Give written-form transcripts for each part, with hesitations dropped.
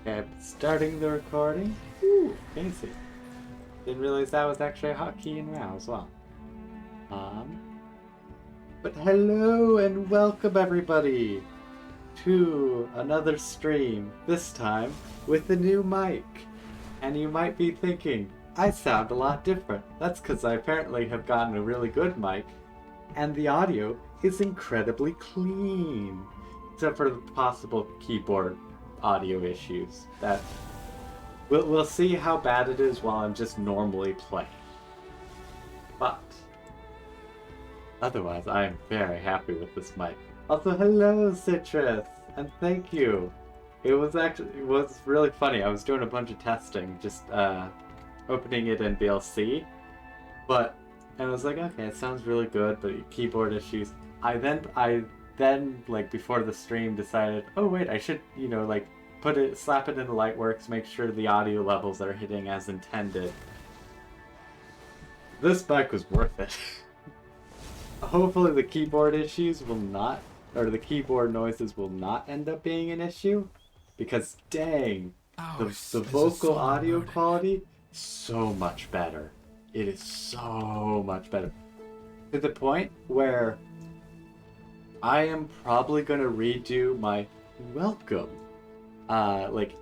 Okay, starting the recording. Ooh, fancy. Didn't realize that was actually a hotkey in WoW as well. But hello and welcome everybody to another stream, this time with a new mic. And you might be thinking, I sound a lot different. That's because I apparently have gotten a really good mic, and the audio is incredibly clean. Except for the possible keyboard audio issues that we'll see how bad it is while I'm just normally playing. But otherwise, I am very happy with this mic. Also, hello, Citrus, and thank you. It was really funny. I was doing a bunch of testing, just opening it in VLC, and I was like, okay, it sounds really good, but keyboard issues. I then like before the stream decided, oh wait, I should like slap it into Lightworks, make sure the audio levels are hitting as intended. This mic was worth it. Hopefully the keyboard issues will not, or the keyboard noises will not end up being an issue, because dang, the vocal audio quality is so much better. It is so much better. To the point where I am probably going to redo my welcome, like,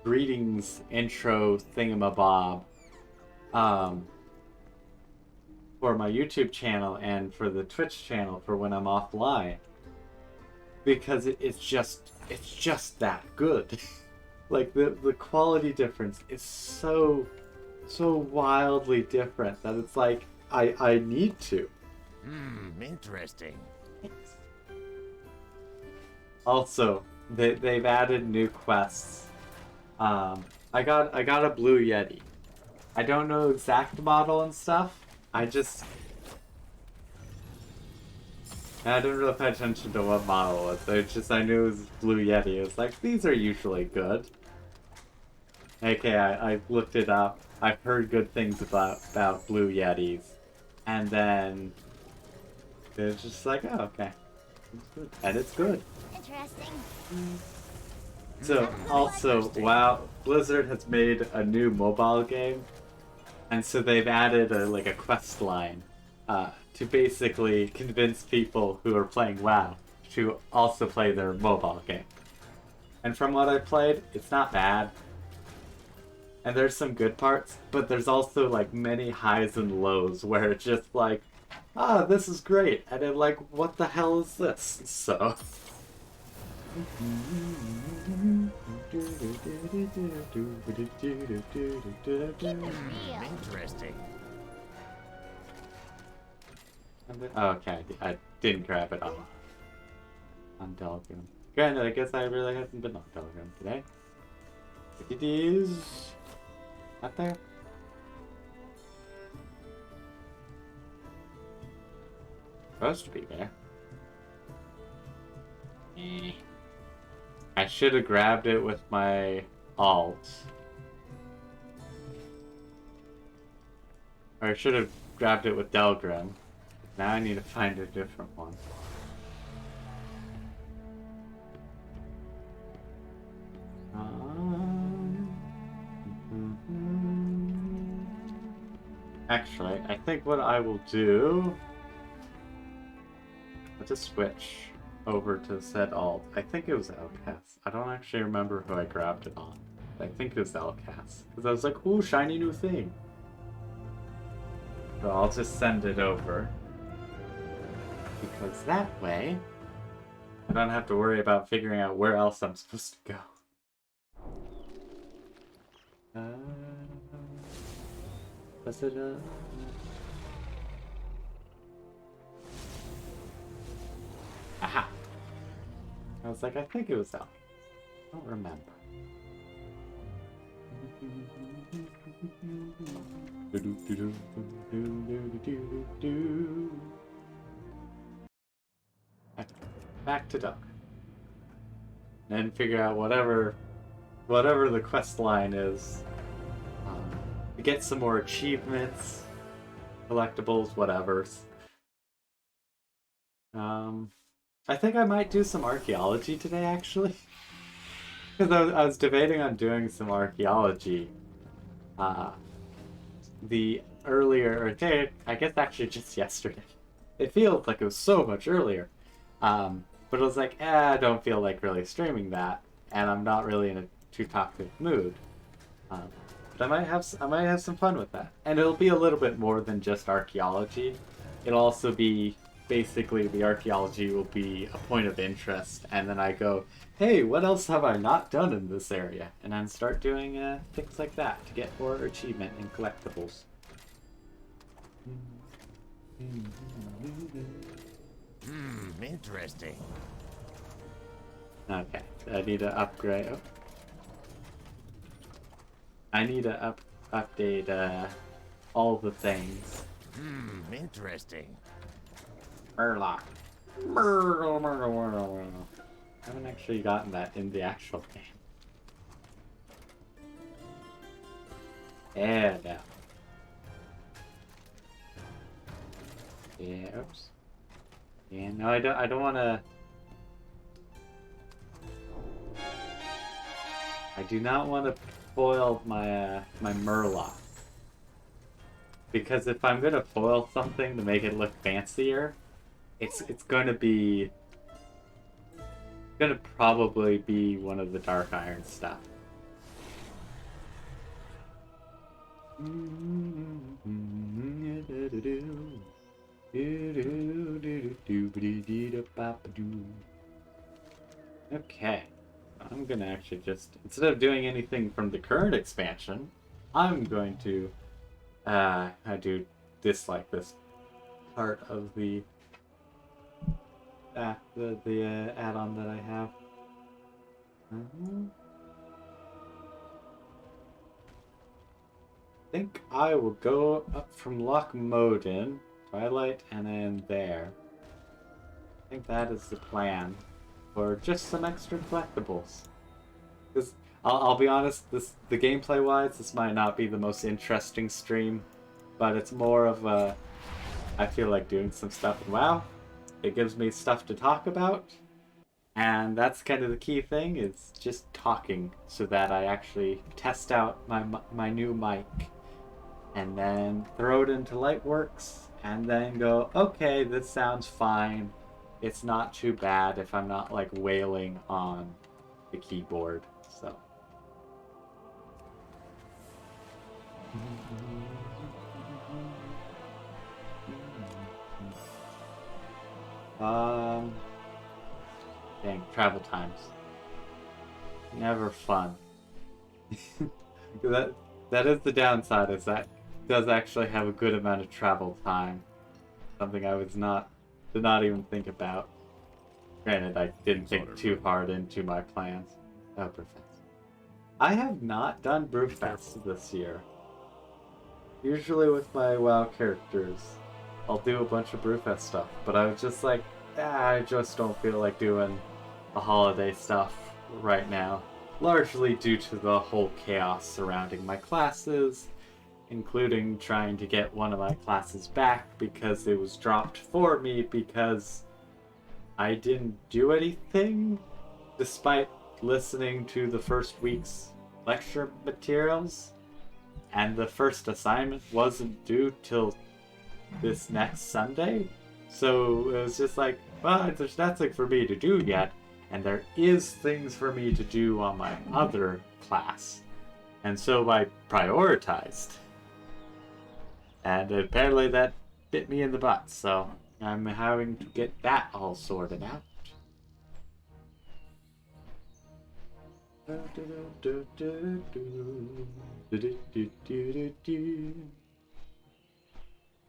greetings intro thingamabob, for my YouTube channel and for the Twitch channel for when I'm offline. Because it's just that good. Like, the quality difference is so wildly different that it's like, I need to. Interesting. Also, they've added new quests. I got a blue yeti. I don't know exact model and stuff. I didn't really pay attention to what model it was. I knew it was blue yeti. It was like, these are usually good. Okay, I looked it up. I've heard good things about blue yetis, and then it's just like, oh, okay, it's good, and it's good. Interesting. So also, wow, Blizzard has made a new mobile game, and so they've added a quest line to basically convince people who are playing WoW to also play their mobile game. And from what I played, it's not bad. And there's some good parts, but there's also like many highs and lows where it's just like, this is great, and then like, what the hell is this? So. Interesting. Okay, I didn't grab it on Telegram. Granted, I guess I really haven't been on Telegram today. It is not there. Supposed to be there. I should have grabbed it with my alt. Or I should have grabbed it with Delgrim. Now I need to find a different one. Actually, I think what I will do... I'll just switch over to said alt. I think it was Outcast. I don't actually remember who I grabbed it on. I think it was Outcast. Because I was like, ooh, shiny new thing. So I'll just send it over. Because that way, I don't have to worry about figuring out where else I'm supposed to go. Aha! I was like, I think it was out. I don't remember. Back to Duck. And figure out whatever the quest line is. To get some more achievements, collectibles, whatevers. I think I might do some archaeology today, actually. Because I was debating on doing some archaeology. The earlier, okay, I guess actually just yesterday. It feels like it was so much earlier. But I was like, I don't feel like really streaming that, and I'm not really in a too talkative mood. Um, but I might have some fun with that, and it'll be a little bit more than just archaeology. It'll also be basically the archaeology will be a point of interest, and then I go, hey, what else have I not done in this area? And then start doing things like that to get more achievement and collectibles. Interesting. Okay, I need to upgrade. Oh. I need to update all the things. Interesting. Murloc. Murloc. I haven't actually gotten that in the actual game. Yeah, no. Yeah, oops. Yeah, no, I don't want to. I do not want to foil my my Murloc. Because if I'm gonna foil something to make it look fancier, it's gonna probably be one of the Dark Iron stuff. Okay, I'm gonna actually just, instead of doing anything from the current expansion, I'm going to I do dislike this part of the add-on that I have. I think I will go up from Loch Moden, Twilight, and then there. I think that is the plan for just some extra collectibles. Because I'll be honest, the gameplay wise, this might not be the most interesting stream, but it's more of a, I feel like doing some stuff in WoW. It gives me stuff to talk about, and that's kind of the key thing, is just talking so that I actually test out my new mic and then throw it into Lightworks and then go, okay, this sounds fine. It's not too bad if I'm not like wailing on the keyboard. So dang, travel times. Never fun. That is the downside, is that it does actually have a good amount of travel time. Something I did not even think about. Granted, I didn't think too hard into my plans. Oh, Brewfest. I have not done Brewfest this year. Usually with my WoW characters, I'll do a bunch of Brewfest stuff, but I was just like, I just don't feel like doing the holiday stuff right now. Largely due to the whole chaos surrounding my classes, including trying to get one of my classes back because it was dropped for me because I didn't do anything despite listening to the first week's lecture materials, and the first assignment wasn't due till this next Sunday. So it was just like, well, there's nothing for me to do yet, and there is things for me to do on my other class. And so I prioritized. And apparently that bit me in the butt, so I'm having to get that all sorted out.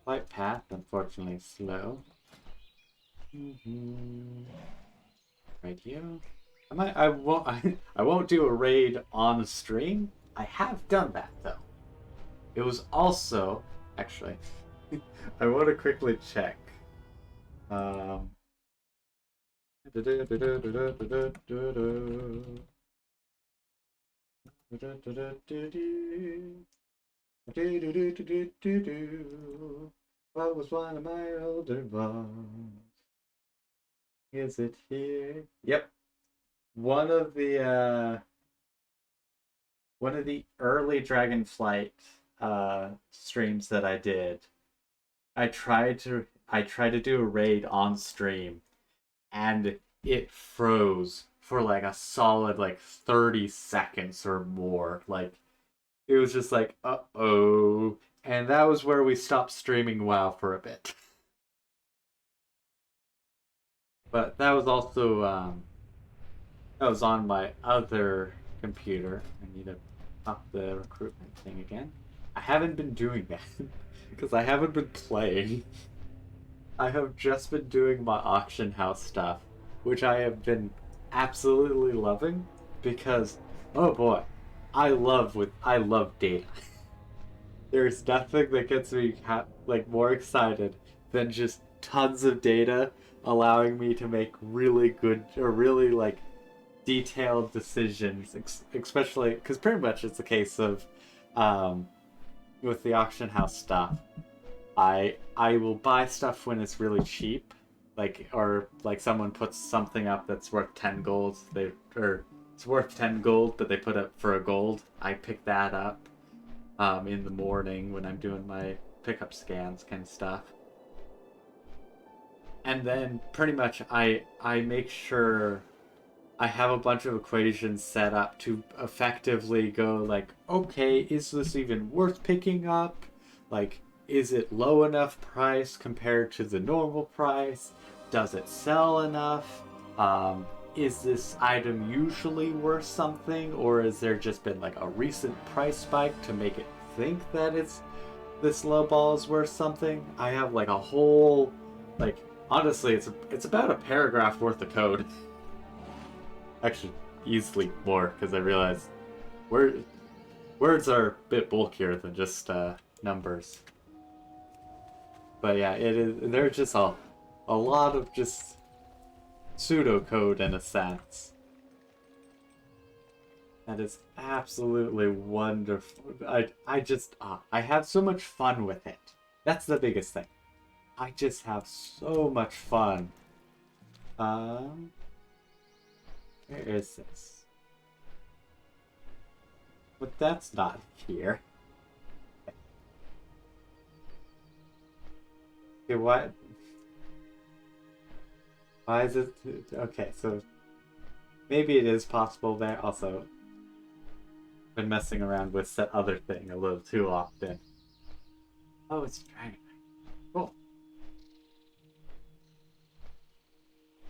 Flight path, unfortunately, is slow. Right here. I won't do a raid on stream. I have done that though. It was also actually. I want to quickly check. What was one of my older ones? Is it here? Yep. One of the one of the early Dragonflight streams that I did, I tried to do a raid on stream, and it froze for like a solid like 30 seconds or more. Like it was just like, uh-oh. And that was where we stopped streaming WoW for a bit. But that was also that was on my other computer. I need to up the recruitment thing again. I haven't been doing that because I haven't been playing. I have just been doing my auction house stuff, which I have been absolutely loving because, oh boy, I love data. There's nothing that gets me like more excited than just tons of data allowing me to make really good or really like detailed decisions, especially because pretty much it's a case of with the auction house stuff. I will buy stuff when it's really cheap, like or like someone puts something up that's worth 10 gold. Or it's worth 10 gold, but they put it for a gold. I pick that up in the morning when I'm doing my pickup scans kind of stuff. And then pretty much I make sure I have a bunch of equations set up to effectively go like, okay, is this even worth picking up? Like, is it low enough price compared to the normal price? Does it sell enough? Is this item usually worth something, or has there just been like a recent price spike to make it think that this low ball is worth something? I have like a whole, like, honestly, it's about a paragraph worth of code. Actually, easily more, because I realize words are a bit bulkier than just numbers. But yeah, it is. There's just a lot of just pseudocode in a sense. That is absolutely wonderful. I have so much fun with it. That's the biggest thing. I just have so much fun. Where is this? But that's not here. Okay, what? Why is it? Okay, so maybe it is possible there. Also, been messing around with that other thing a little too often. Oh, it's Dragon. Cool.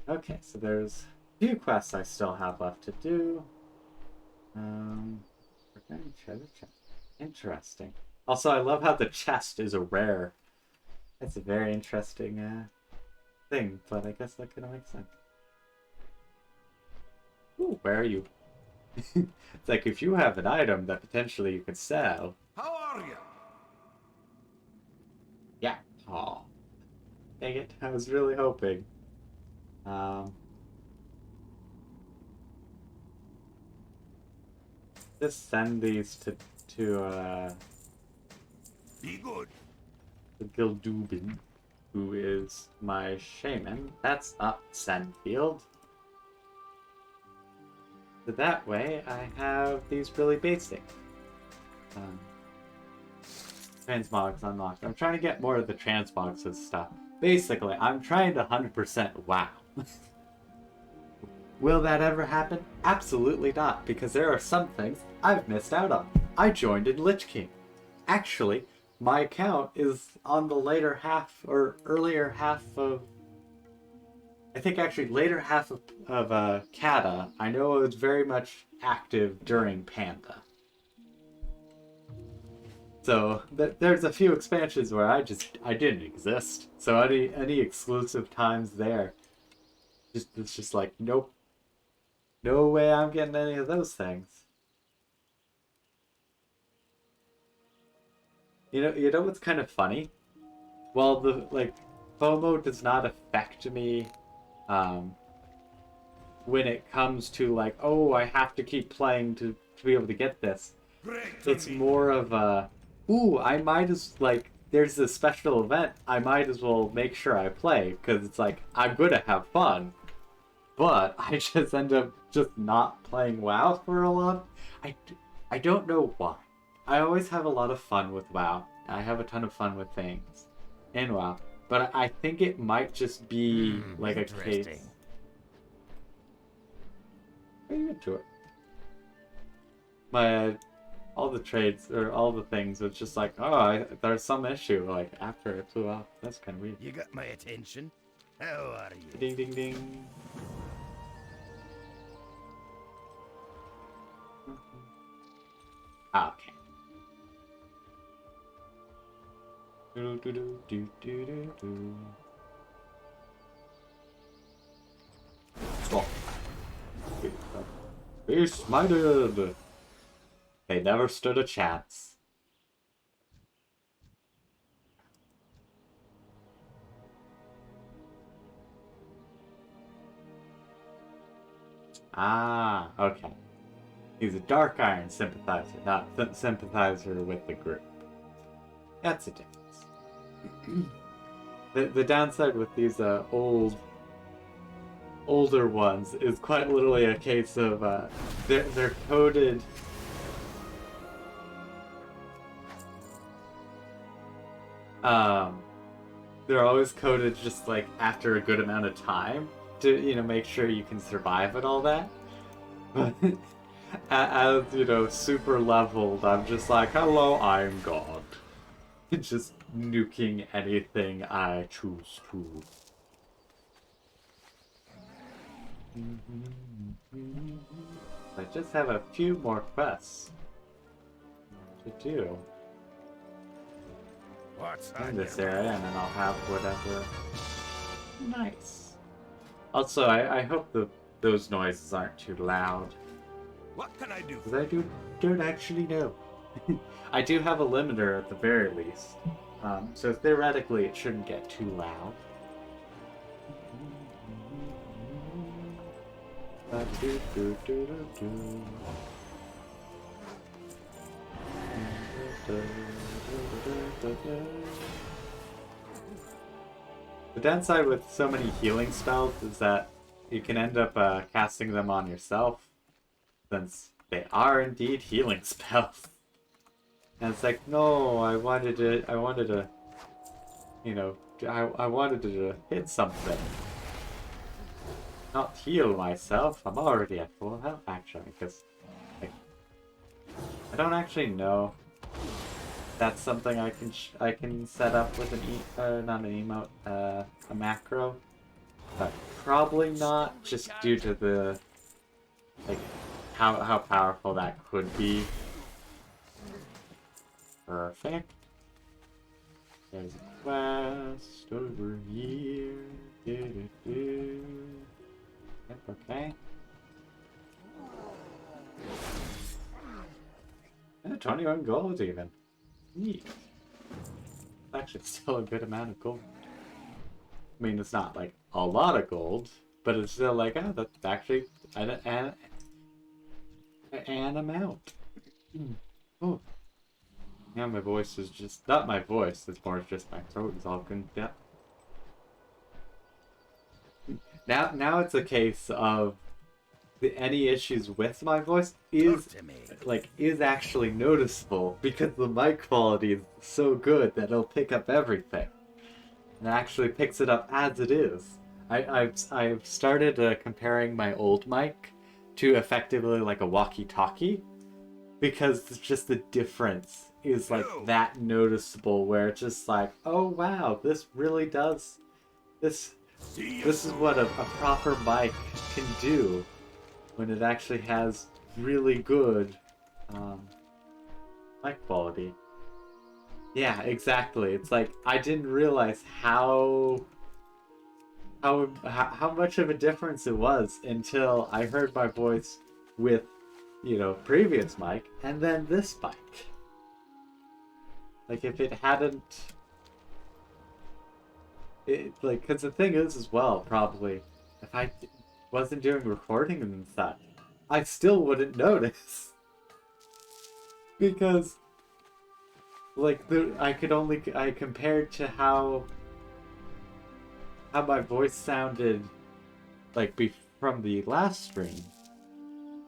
Okay, so there's a few quests I still have left to do. Treasure chest. Interesting. Also, I love how the chest is a rare. That's a very interesting thing, but I guess that could make sense. Ooh, where are you? It's like if you have an item that potentially you could sell. How are you? Yeah. Aw. Dang it, I was really hoping. Just send these to Be good. the Gildubin, who is my shaman. That's not send field. So that way I have these really basic transmogs unlocked. I'm trying to get more of the transmogs and stuff. Basically, I'm trying to 100% WoW. Will that ever happen? Absolutely not, because there are some things I've missed out on. I joined in Lich King. Actually, my account is on the later half, or earlier half of... I think actually later half of Kata. I know it was very much active during Panda. So there's a few expansions where I didn't exist. So any exclusive times there, it's just like, nope. No way I'm getting any of those things. You know what's kind of funny? Well, the FOMO does not affect me when it comes to like, oh, I have to keep playing to be able to get this. It's more of a, ooh, I might as like, there's this special event, I might as well make sure I play, because it's like, I'm gonna have fun. But I just end up just not playing WoW for a lot. I don't know why. I always have a lot of fun with WoW. I have a ton of fun with things in WoW. But I think it might just be like a case. Are you into it? All the trades or all the things, it's just like, oh, there's some issue like after it flew off. That's kind of weird. You got my attention. How are you? Ding ding ding. Okay. Do do do do do do do. Stop. Be smited. They never stood a chance. Ah, okay. He's a Dark Iron sympathizer, not sympathizer with the group. That's a difference. The downside with these older ones is quite literally a case of they're coded. They're always coded just like after a good amount of time to make sure you can survive and all that. But as super leveled, I'm just like, hello, I'm God. Just nuking anything I choose to. I just have a few more quests to do in this area, and then I'll have whatever. Nice. Also, I hope those noises aren't too loud. What can I do? Because I don't actually know. I do have a limiter at the very least, so theoretically it shouldn't get too loud. The downside with so many healing spells is that you can end up casting them on yourself, since they are indeed healing spells. And it's like, no, I wanted to, I wanted to hit something. Not heal myself. I'm already at full health, actually, because I don't actually know. That's something I can set up with not an emote, a macro, but probably not, just due to the how powerful that could be. Perfect. There's a quest over here. Yep, okay. 21 gold even. Neat. Actually, still a good amount of gold. I mean, it's not like a lot of gold, but it's still like, oh, that's actually an amount. Oh. Yeah, my voice is just, not my voice, it's more just my throat is all good. Yeah. Now it's a case of any issues with my voice is actually noticeable because the mic quality is so good that it'll pick up everything, and it actually picks it up as it is. I've started comparing my old mic to effectively like a walkie-talkie, because it's just the difference is like that noticeable, where it's just like, oh wow, this really does this is what a proper mic can do when it actually has really good mic quality. Yeah, exactly. It's like I didn't realize how much of a difference it was until I heard my voice with, previous mic and then this mic. Like if it hadn't, because the thing is as well, probably if I wasn't doing recording and such, I still wouldn't notice. Because, I compared to how my voice sounded, from the last stream.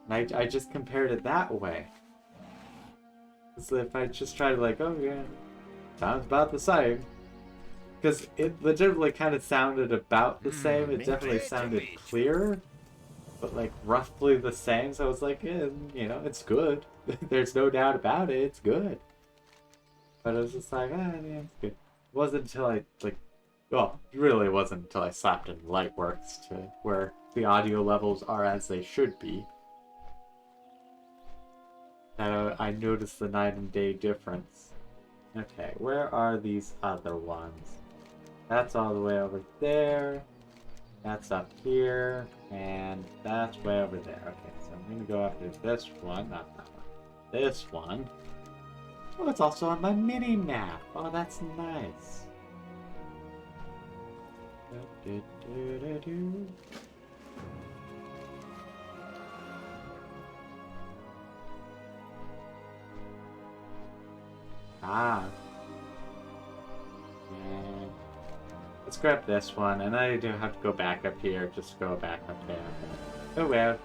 And I just compared it that way. So if I just try to like, oh yeah, sounds about the same. Because it legitimately kind of sounded about the same. It definitely sounded clearer, but like roughly the same. So I was like, yeah, you know, it's good. There's no doubt about it. It's good. But I was just like, ah, yeah, it's good. It wasn't until I like, well, it really wasn't until I slapped in Lightworks to where the audio levels are as they should be that I noticed the night and day difference. Okay, where are these other ones? That's all the way over there. That's up here. And that's way over there. Okay, so I'm gonna go after this one, not that one. This one. Oh, it's also on my mini map. Oh, that's nice. Ah. And let's grab this one, and I do have to go back up here. Just go back up there. Oh well.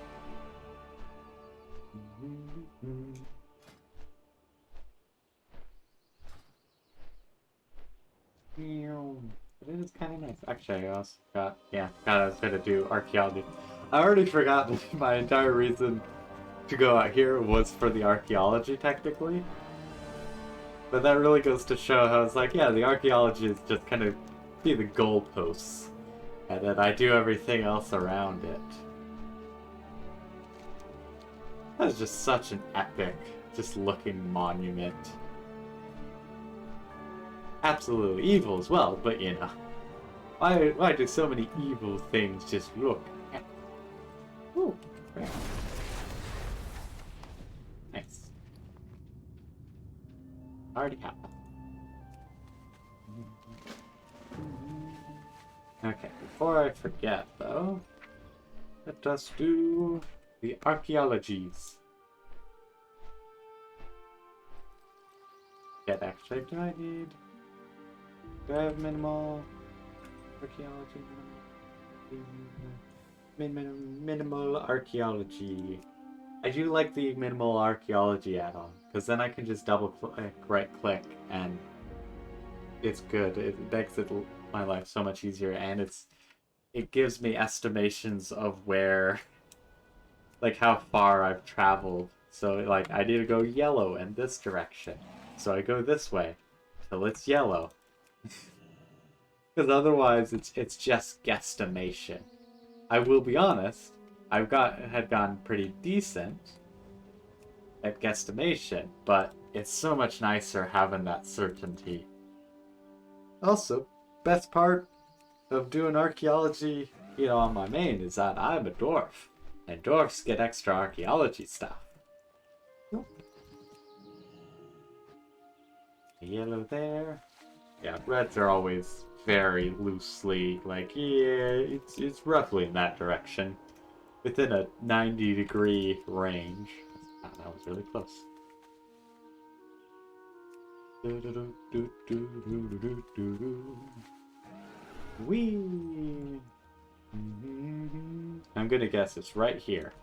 But it is kind of nice. Actually, I also forgot. Yeah, God, I was gonna do archaeology. I already forgot that my entire reason to go out here was for the archaeology, technically. But that really goes to show how it's like, yeah, the archaeology is just kind of be the goalposts, and then I do everything else around it. That is just such an epic, just looking monument. Absolutely evil as well, but you know, why do so many evil things just look epic? Ooh, great. Nice. Already have. Okay, before I forget though, let us do the archeologies. Get actually, do I have minimal archaeology? Minimal archaeology. I do like the minimal archaeology add-on, because then I can just double click, right click, and it's good. It makes my life so much easier, and it gives me estimations of where, like how far I've traveled. So like I need to go yellow in this direction, so I go this way till it's yellow. Because otherwise it's just guesstimation. I will be honest, had gone pretty decent at guesstimation, but it's so much nicer having that certainty. Also, best part of doing archaeology, you know, on my main is that I'm a dwarf, and dwarfs get extra archaeology stuff. Nope. Yellow there. Yeah, reds are always very loosely, like, yeah, it's roughly in that direction. Within a 90-degree range. Ah, that was really close. Whee! I'm gonna guess it's right here.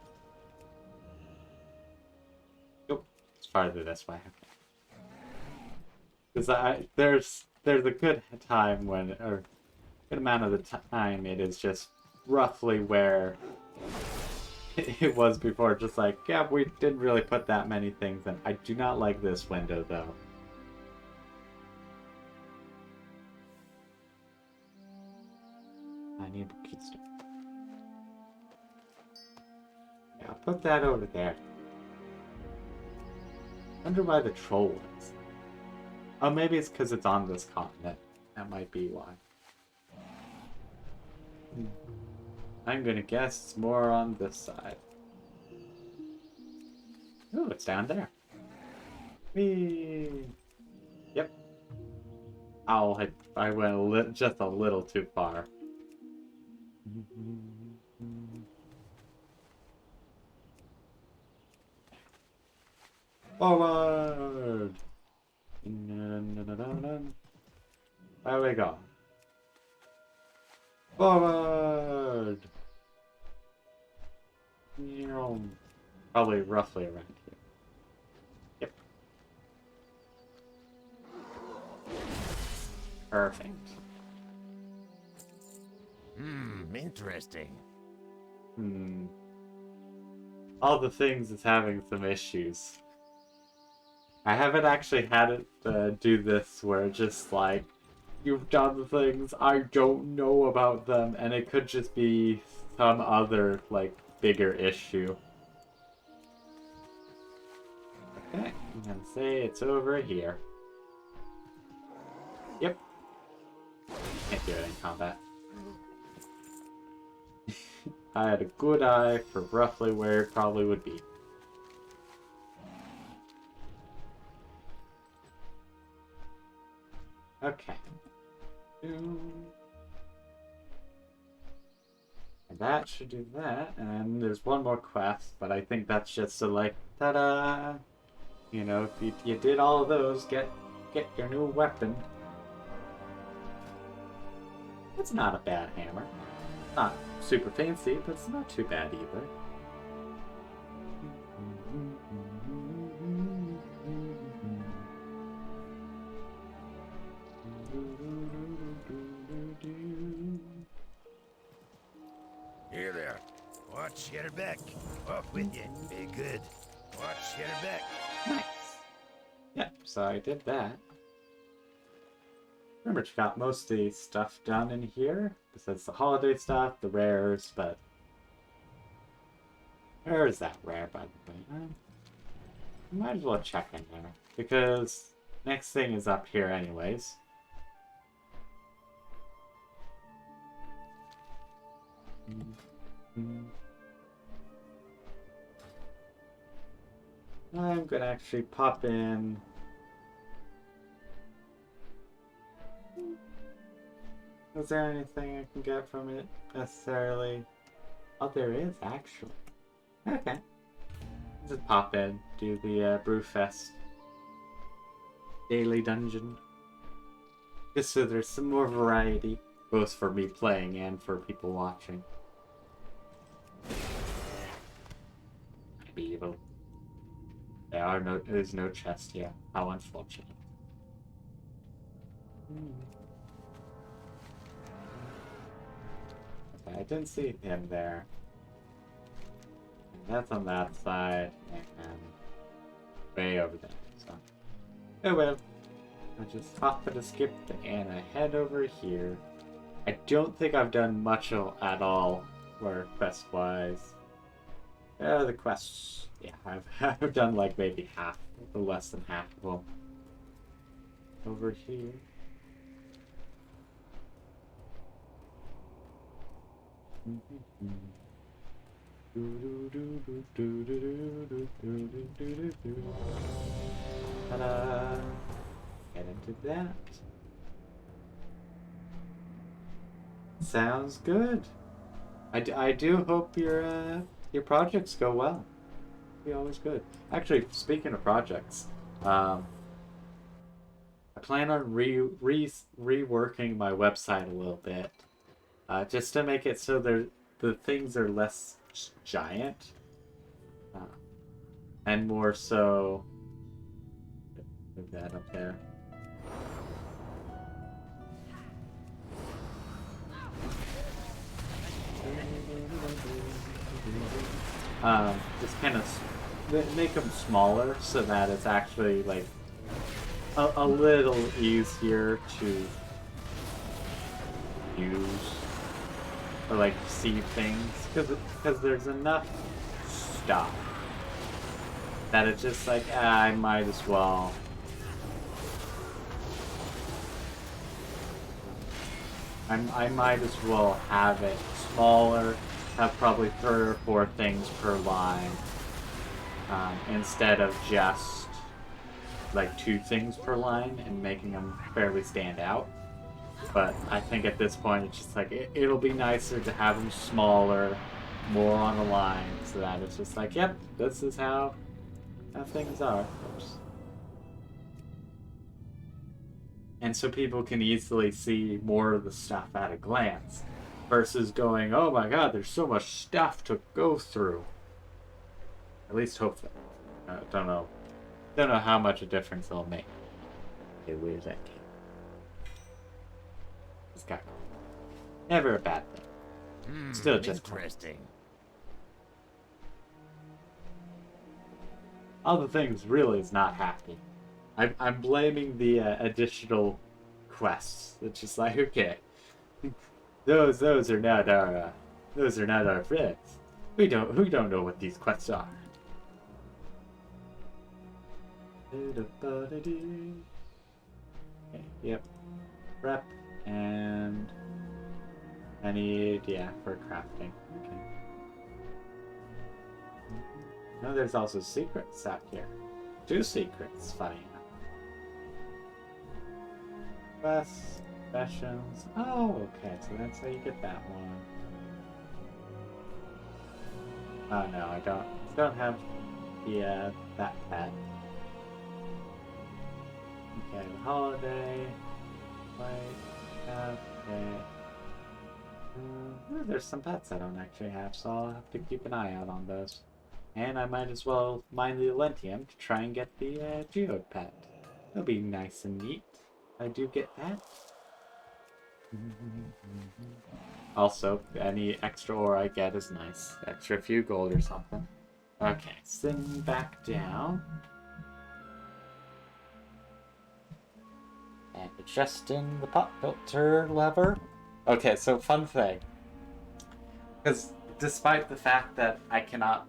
Nope, it's farther this way. Because there's a good time when, or good amount of the time it is just roughly where it was before. Just like, yeah, we didn't really put that many things in. I do not like this window though. I need the keystone. Yeah, I'll put that over there. Wonder why the troll is. Oh, maybe it's because it's on this continent. That might be why. I'm gonna guess it's more on this side. Oh, it's down there. Whee! Yep. Ow, I went just a little too far. Forward! There we go. Forward! Probably roughly around here. Yep. Perfect. Interesting. All the things is having some issues. I haven't actually had it do this where just like, you've done things, I don't know about them, and it could just be some other, like, bigger issue. Okay, I'm gonna say it's over here. Yep. Can't do it in combat. I had a good eye for roughly where it probably would be. Okay. And that should do that, and there's one more quest, but I think that's just to like, ta-da! You know, if you did all of those, get your new weapon. It's not a bad hammer. Not super fancy, but it's not too bad either. Here there. Watch your back. Off with you. Be good. Watch your back. Nice. Yep, so I did that. Pretty much got most of the stuff done in here, besides the holiday stuff, the rares, but... Where is that rare, by the way? Might as well check in there, because next thing is up here anyways. I'm gonna actually pop in. Is there anything I can get from it necessarily? Oh, there is actually. Okay. Just pop in, do the Brewfest daily dungeon. Just so there's some more variety, both for me playing and for people watching. Be able. There's no chest here. How unfortunate. Okay, I didn't see him there. And that's on that side, and way over there. So, oh well. I just hop and skip and I head over here. I don't think I've done much at all for quest-wise. The quests, yeah, I've done like maybe half, or less than half of them. Over here. Ta-da! Get into that. Sounds good. I do hope your projects go well. Be always good. Actually, speaking of projects, I plan on reworking my website a little bit, just to make it so the things are less giant, and more so. Move that up there. Just kind of make them smaller so that it's actually like a little easier to use or like see things, because there's enough stuff that it's just like I might as well. I might as well have it smaller, have probably 3 or 4 things per line, instead of just like 2 things per line and making them fairly stand out. But I think at this point it's just like it'll be nicer to have them smaller, more on the line, so that it's just like, yep, this is how things are. Oops. And so people can easily see more of the stuff at a glance, versus going, oh my god, there's so much stuff to go through. At least hopefully. Don't know how much a difference it'll make. Okay, where's that game? It's got never a bad thing. Still just interesting. All the things really is not happy. I'm blaming the additional quests. It's just like, okay, those are not our friends. We don't know what these quests are. Okay, yep. Prep and I need, yeah, for crafting. Okay. No, there's also secrets out here. 2 secrets, funny enough. Quests, sessions. Oh, okay, so that's how you get that one. Oh no, I don't have the that pet. Okay, the holiday. Okay. There's some pets I don't actually have, so I'll have to keep an eye out on those. And I might as well mine the Elentium to try and get the Geode pet. That'll be nice and neat. I do get that. Also, any extra ore I get is nice. Extra few gold or something. Okay, sitting back down. And adjusting the pop filter lever. Okay, so fun thing. Because despite the fact that I cannot,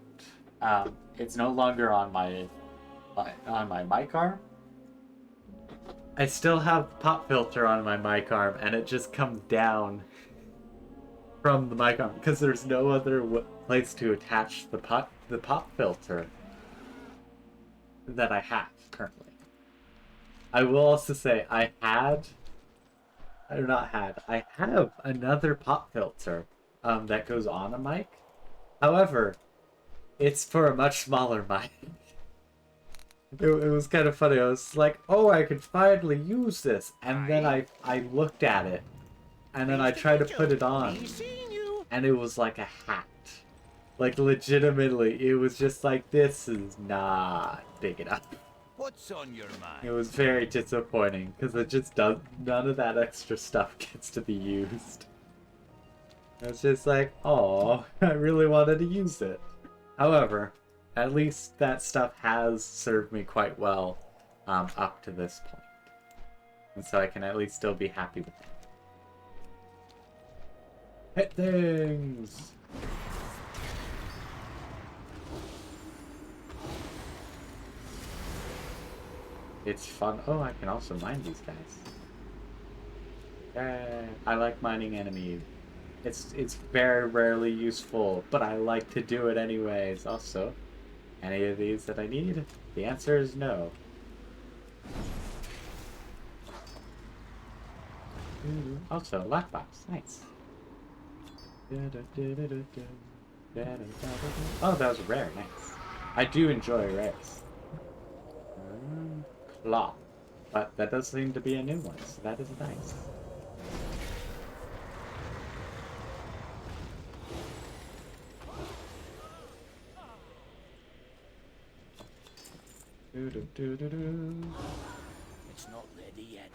it's no longer on my mic arm, I still have pop filter on my mic arm, and it just comes down from the mic arm because there's no other place to attach the pop filter that I have currently. I will also say I have another pop filter that goes on a mic. However, it's for a much smaller mic. It was kind of funny. I was like, oh, I could finally use this. And then I looked at it. And then I tried to put it on. And it was like a hat. Like, legitimately, it was just like, this is not big enough. What's on your mind? It was very disappointing, because it just does, none of that extra stuff gets to be used. It's just like, oh, I really wanted to use it. However, at least that stuff has served me quite well up to this point. And so I can at least still be happy with it. Hit things! It's fun. Oh, I can also mine these guys. I like mining enemies. It's very rarely useful, but I like to do it anyways. Also, any of these that I need? The answer is no. Also, lockbox. Nice. Oh, that was rare. Nice. I do enjoy rares. Claw. But that does seem to be a new one, so that is nice. It's not ready yet.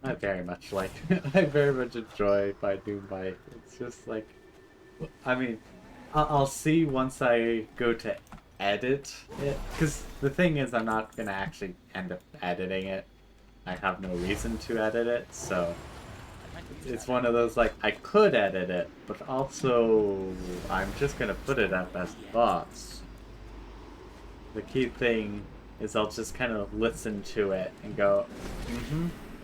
I very much like I very much enjoy by Doom Bite. It's just like, I mean, I'll see once I go to edit it, because the thing is I'm not gonna actually end up editing it. I have no reason to edit it, so it's one of those, like, I could edit it, but also I'm just gonna put it up as thoughts. The key thing is I'll just kind of listen to it and go,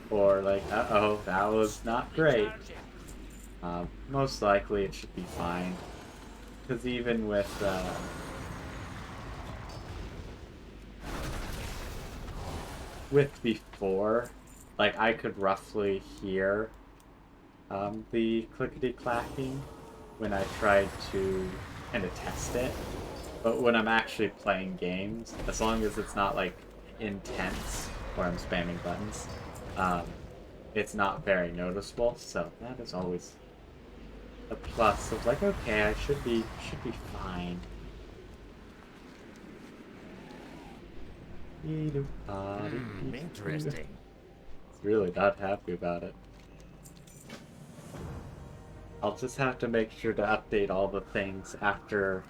or like, uh-oh, that was not great. Most likely it should be fine. Because even with before, like, I could roughly hear the clickety-clacking when I tried to kind of test it. But when I'm actually playing games, as long as it's not, like, intense, or I'm spamming buttons, it's not very noticeable, so that is always a plus of, like, okay, I should be fine. Interesting. It's really not happy about it. I'll just have to make sure to update all the things after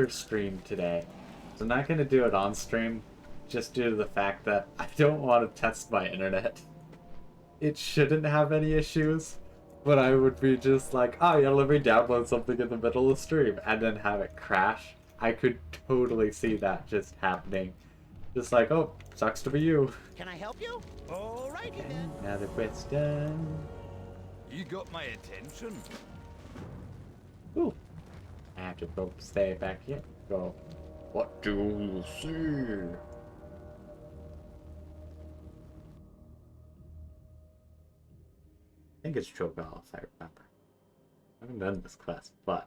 stream today. So I'm not gonna do it on stream, just due to the fact that I don't want to test my internet. It shouldn't have any issues, but I would be just like, oh yeah, let me download something in the middle of the stream, and then have it crash. I could totally see that just happening. Just like, oh, sucks to be you. Can I help you? Alrighty Okay, then. now the quest's done. You got my attention. Ooh. I have to go stay back here. Go. What do you see? I think it's Cho'Gall, if I remember. I haven't done this quest, but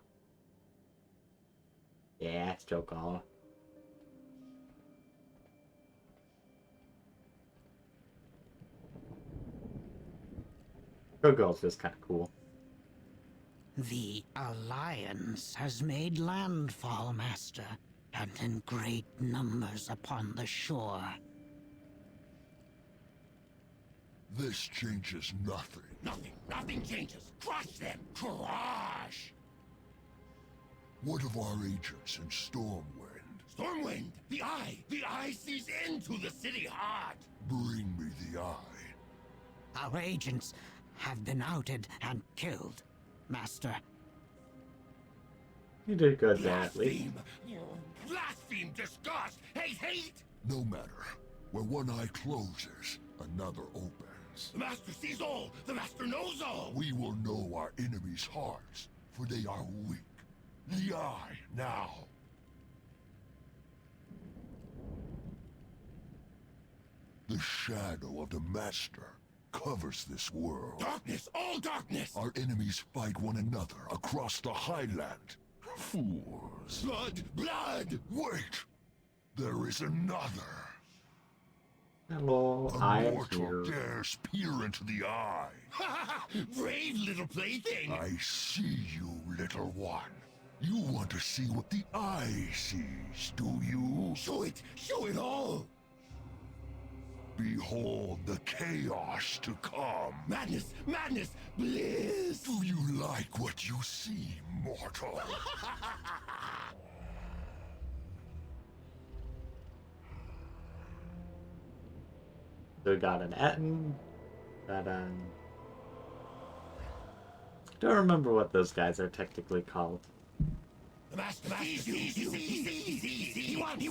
yeah, it's Cho'Gall. Cho'Gall's just kind of cool. The Alliance has made landfall, Master, and in great numbers upon the shore. This changes nothing. Nothing changes. Crush them. Crush. What of our agents in Stormwind? Stormwind. The eye. The eye sees into the city heart. Bring me the eye. Our agents have been outed and killed, Master. You did good there, at least. Blaspheme. Disgust. Hate. No matter. Where one eye closes, another opens. The Master sees all. The Master knows all. We will know our enemies' hearts, for they are weak. The eye, now. The shadow of the Master covers this world. Darkness. All darkness. Our enemies fight one another across the highland. Fools. Blood. Wait! There is another. Hello, A I am mortal here. dares peer into the eye. Brave little plaything. I see you, little one. You want to see what the eye sees, do you? Show it. Show it all. Behold the chaos to come. Madness. Bliss. Do you like what you see, mortal? So we got an Etten, got don't remember what those guys are technically called. The Master sees you. He wants.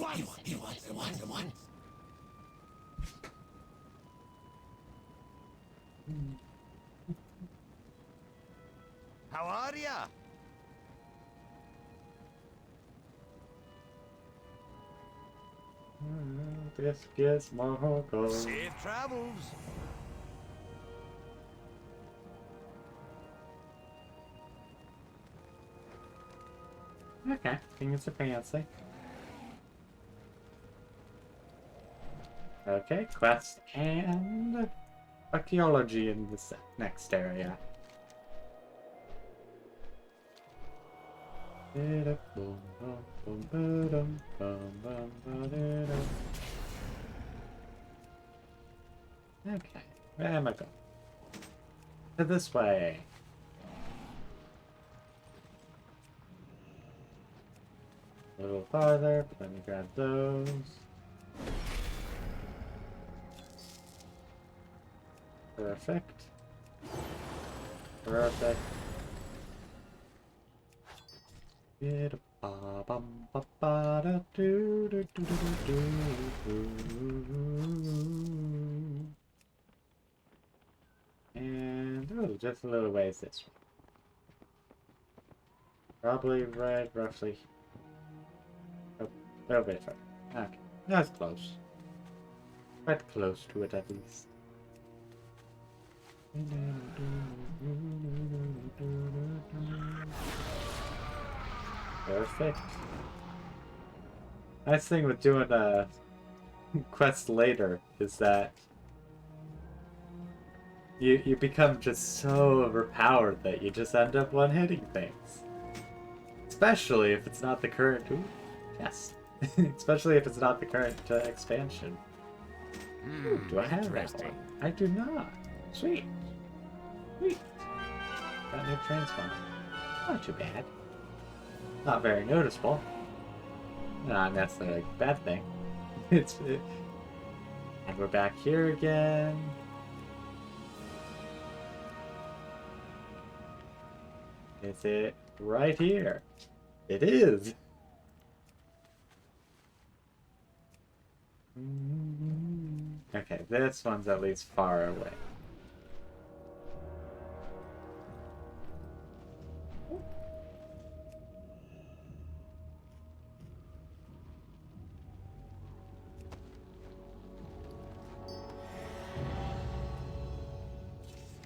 How are ya? This gets more gold. Safe travels. Okay, things are fancy. Okay, quest and archaeology in this next area. Okay, where am I going? To this way. A little farther, but let me grab those. Perfect. Perfect. And oh, just a little ways this way. Probably right roughly. Oh, a little bit further. Okay, that's close. Quite close to it at least. Perfect. Nice thing with doing a quest later is that you become just so overpowered that you just end up one-hitting things. Especially if it's not the current. Ooh, yes. Especially if it's not the current expansion. Ooh, do I have that interesting. one? I do not. Sweet. Sweet. Got a new transform. Not too bad. Not very noticeable. Not necessarily a bad thing. And we're back here again. Is it right here? It is. Okay, this one's at least far away.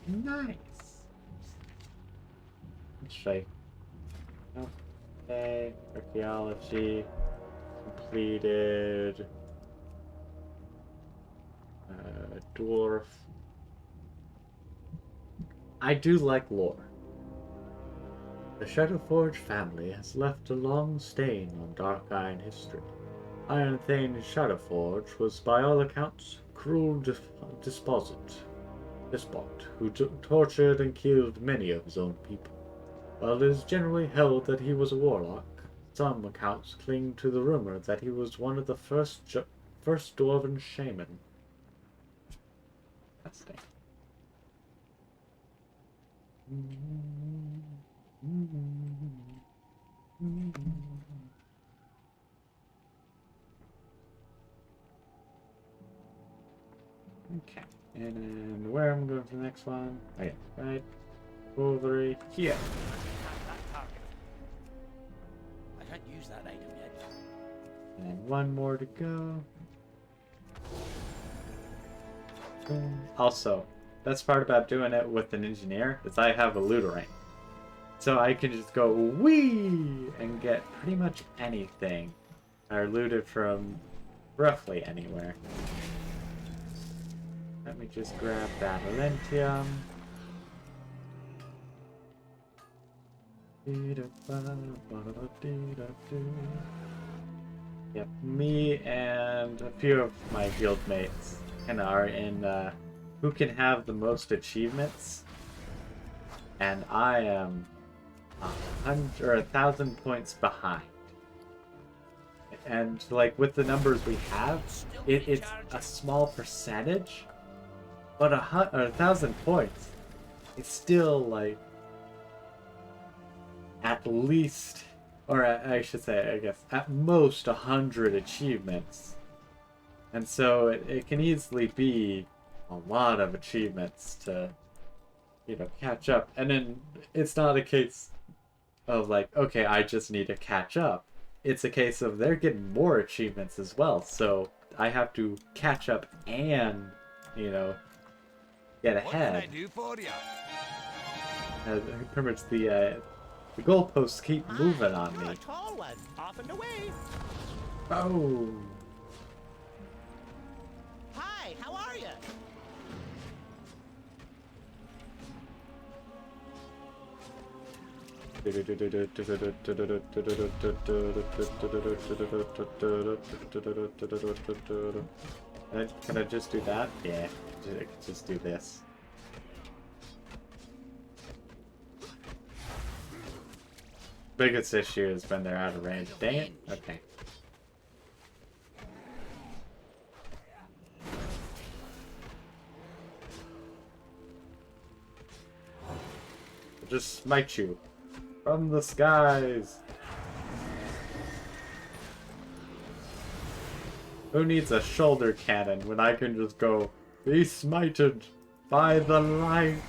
Nice. Should I... Okay, archaeology completed. Dwarf. I do like lore. The Shadowforge family has left a long stain on Dark Iron history. Iron Thane Shadowforge was, by all accounts, cruel despot who tortured and killed many of his own people. While it is generally held that he was a warlock, some accounts cling to the rumor that he was one of the first dwarven shaman. That's the Okay, and where am I going for the next one? Okay, right over here. I can't use that item yet. And one more to go. Boom. Also, best part about doing it with an engineer is I have a looterang. So I can just go wee and get pretty much anything. Or loot it from roughly anywhere. Let me just grab that Alentium. Yep, me and a few of my guildmates are in who can have the most achievements, and I am 1,000 points behind. And like with the numbers we have, it's a small percentage, but 1,000 points, it's still like at least, or I should say, I guess, at most 100 achievements. And so it can easily be a lot of achievements to, you know, catch up. And then it's not a case of like, okay, I just need to catch up. It's a case of they're getting more achievements as well. So I have to catch up and, you know, get ahead. What can I do for you? Pretty much the goalposts keep moving on You're me. a tall one. Off and away. Oh. Hi, how are you? Can I just do that? Yeah, just do this. Biggest issue is when they're out of range. Dang it. Okay. I'll just smite you from the skies. Who needs a shoulder cannon when I can just go, be smited by the light?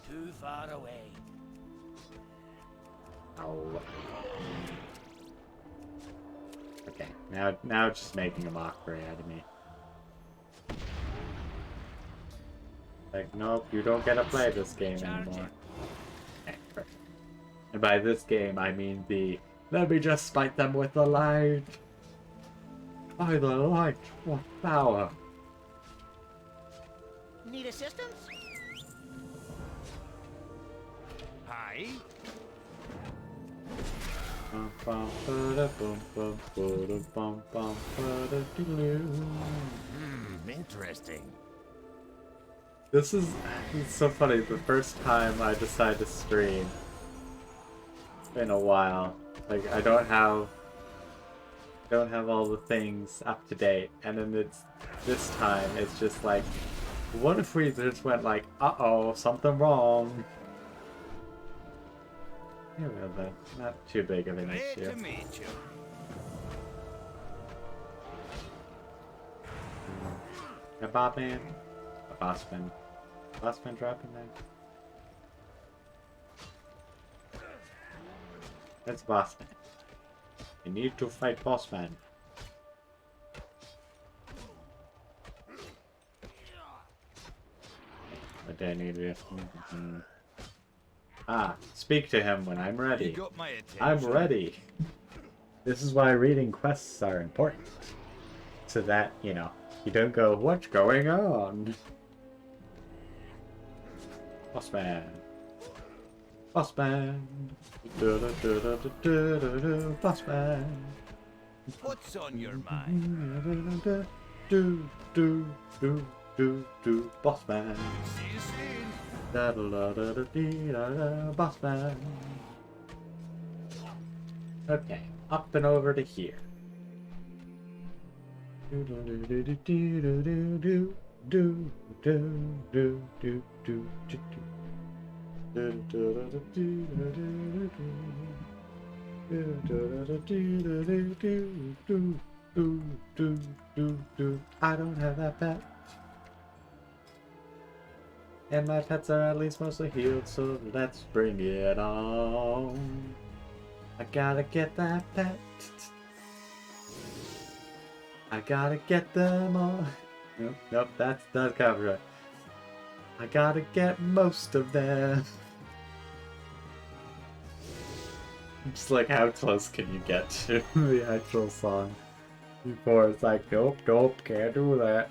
Too far away. Oh. Okay, now it's just making a mockery out of me. Like, nope, you don't get to play this game anymore. Okay, perfect. And by this game, I mean let me just smite them with the light. By the light, what power? Need assistance? Hi. Interesting. This is it's so funny. The first time I decide to stream in a while, like I don't have all the things up to date, and then this time it's just like, what if we just went like, uh-oh, something wrong? Yeah, well, that's not too big of an Great issue. to meet you. A boss man? A boss man. Boss man dropping there? That's boss man. You need to fight boss man. But I need to... Ah, speak to him when I'm ready. You got my attention. I'm ready. This is why reading quests are important. So that, you know, you don't go, what's going on? Boss man. Boss man. Boss man. What's on your mind? Boss man. See you soon. Boss man. Okay, up and over to here. I don't have that pet. And my pets are at least mostly healed, so let's bring it on. I gotta get that pet. I gotta get them all. Nope, that's copyright. I gotta get most of them. Just like, how close can you get to the actual song before it's like, nope, can't do that.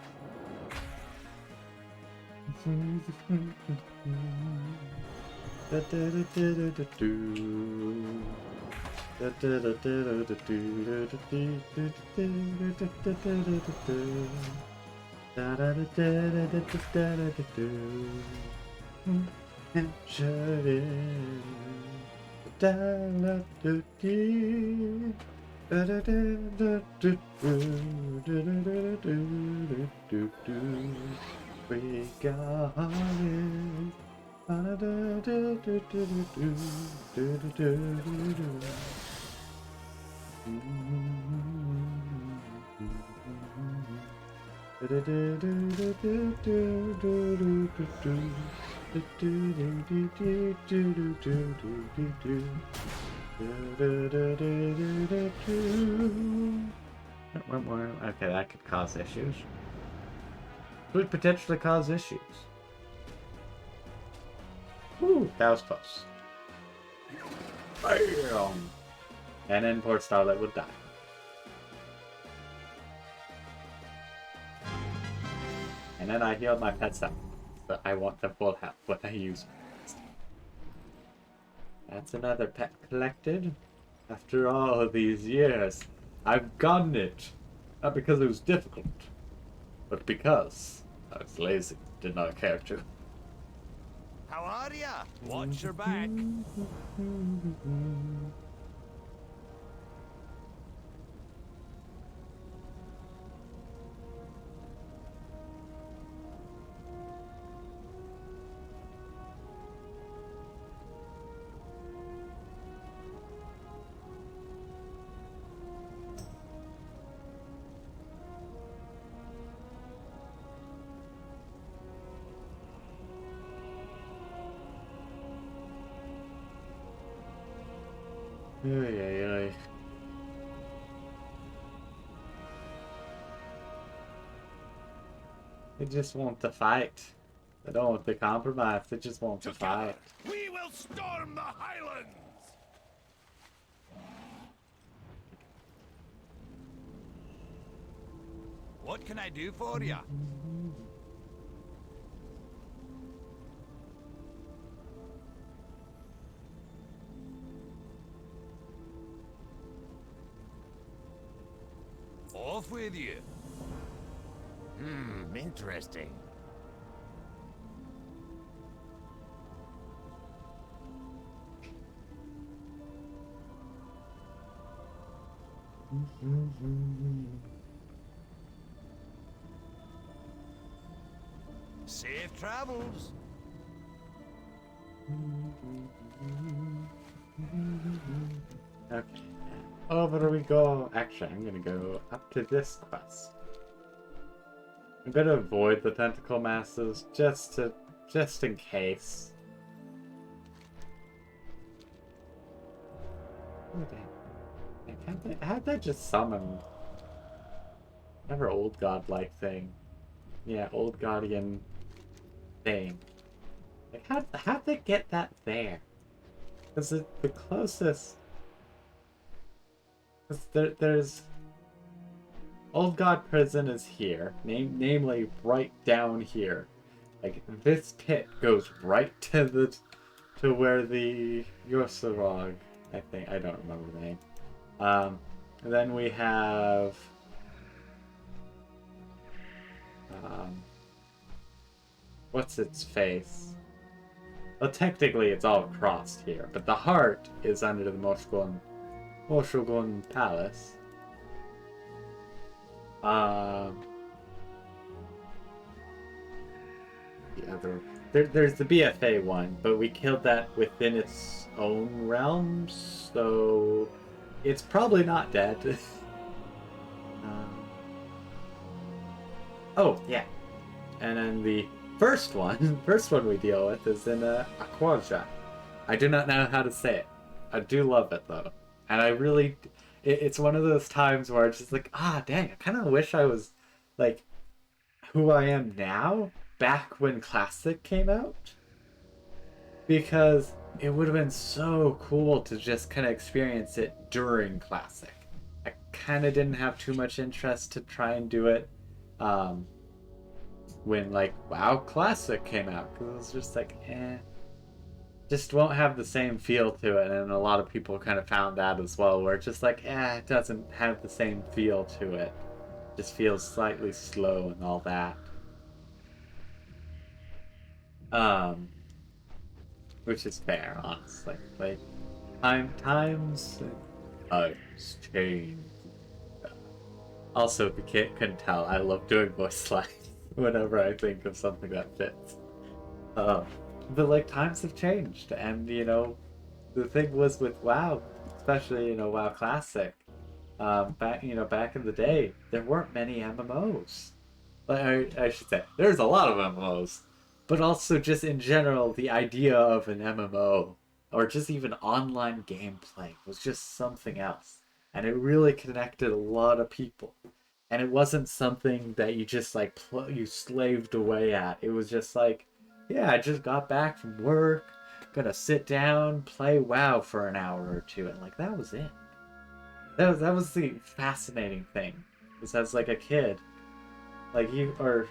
We got Okay, that could cause issues. Could potentially cause issues. Ooh, that was close. Bam! And then poor Starlight would die. And then I healed my pets up. But I want the full health when I use it. That's another pet collected. After all of these years, I've gotten it. Not because it was difficult, but because I was lazy, did not care to. How are ya? Watch your back. Ay. They just want to fight. They don't want to compromise. They just want to fight. We will storm the Highlands. What can I do for ya? Off with you. Interesting. Safe travels. Okay. Over we go. Actually, I'm gonna go up to this quest. I'm gonna avoid the tentacle masses just in case. Oh dang. How'd that just summon? Whatever old god-like thing. Yeah, old guardian thing. Like how'd they get that there? Because the closest... There's... Old God Prison is here, namely right down here. Like, this pit goes right to where the Yosorog, I think, I don't remember the name. And then we have... what's its face? Well, technically it's all crossed here, but the heart is under the Moshogun Palace. The other... There's the BFA one, but we killed that within its own realm, so it's probably not dead. Oh, yeah. And then the first one we deal with is in Archelogy. I do not know how to say it. I do love it, though. And I really... It's one of those times where it's just like, dang, I kind of wish I was, like, who I am now, back when Classic came out. Because it would have been so cool to just kind of experience it during Classic. I kind of didn't have too much interest to try and do it when, like, WoW Classic came out. Because it was just like, just won't have the same feel to it, and a lot of people kind of found that as well, where it's just like, it doesn't have the same feel to it. Just feels slightly slow and all that. Which is fair, honestly. Like, times change. Also, if you couldn't tell, I love doing voice lines whenever I think of something that fits. But, like, times have changed, and, you know, the thing was with WoW, especially, you know, WoW Classic, back in the day, there weren't many MMOs. Like, I should say, there's a lot of MMOs, but also just in general, the idea of an MMO, or just even online gameplay, was just something else. And it really connected a lot of people. And it wasn't something that you just, like, you slaved away at. It was just like, yeah, I just got back from work, gonna sit down, play WoW for an hour or two, and, like, that was it. That was the fascinating thing. Is as, like, a kid, like, I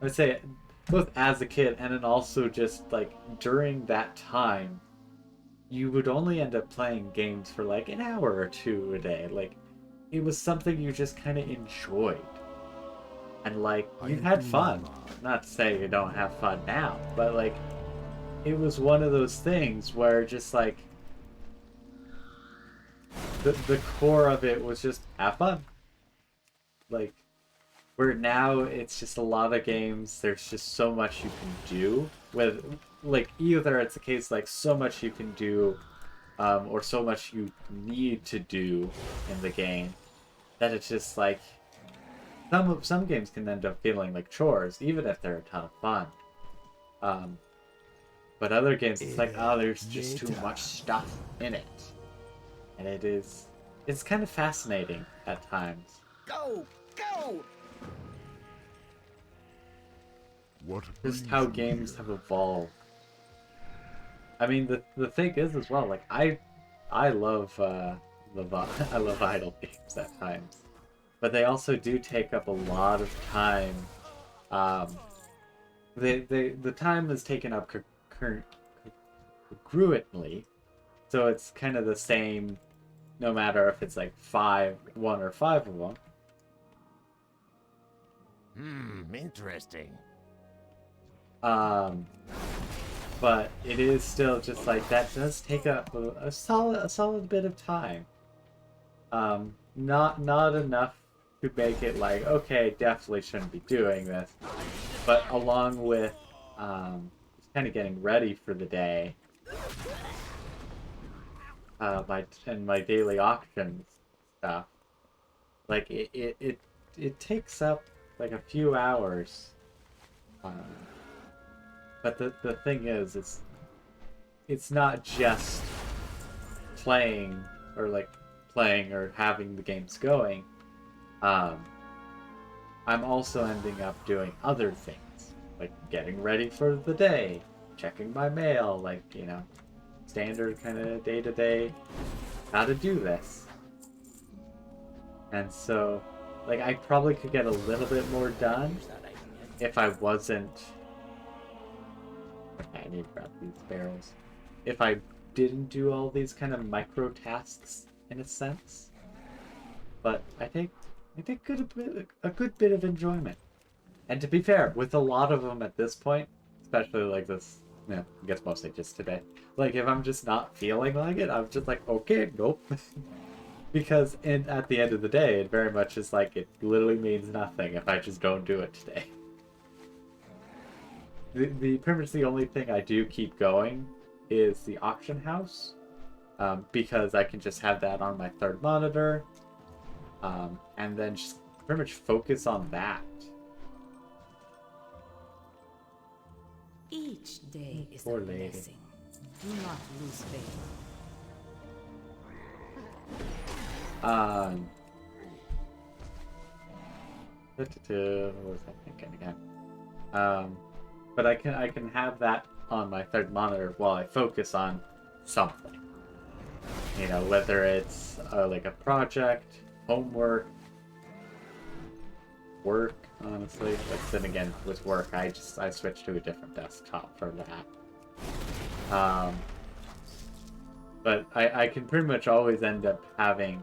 would say, both as a kid and then also just, like, during that time, you would only end up playing games for, like, an hour or two a day. Like, it was something you just kind of enjoyed. And, like, you had fun. Not to say you don't have fun now, but, like, it was one of those things where just, like, the core of it was just have fun. Like, where now it's just a lot of games, there's just so much you can do. With, like, either it's a case, like, so much you can do, or so much you need to do in the game, that it's just, like, some games can end up feeling like chores, even if they're a ton of fun. But other games, it's like, there's just too much stuff in it. And it's kind of fascinating at times. Go! Go! What Just how games have evolved. I mean, the thing is as well, like, I love I love idle games at times. But they also do take up a lot of time. The time is taken up congruently, so it's kind of the same, no matter if it's like 1 or 5 of them. Interesting. But it is still just like that does take up a solid bit of time. Not enough to make it like, okay, definitely shouldn't be doing this. But along with just kind of getting ready for the day, my daily auctions stuff, like it takes up like a few hours. But the thing is, it's not just playing or having the games going. I'm also ending up doing other things, like getting ready for the day, checking my mail, like, you know, standard kind of day-to-day how to do this. And so, like, I probably could get a little bit more done if I wasn't... Okay, I need to grab these barrels. If I didn't do all these kind of micro tasks, in a sense. But I think a good bit of enjoyment. And to be fair, with a lot of them at this point, especially like this, I guess mostly just today, like if I'm just not feeling like it, I'm just like, okay, nope. Because at the end of the day, it very much is like, it literally means nothing if I just don't do it today. Pretty much the only thing I do keep going is the auction house, because I can just have that on my third monitor, and then just pretty much focus on that. Each day is Poor a lady. blessing. Do not lose faith. What was I thinking again? But I can have that on my third monitor while I focus on something. You know, whether it's like a project, homework, work, honestly. But then again, with work, I switched to a different desktop for that. But I can pretty much always end up having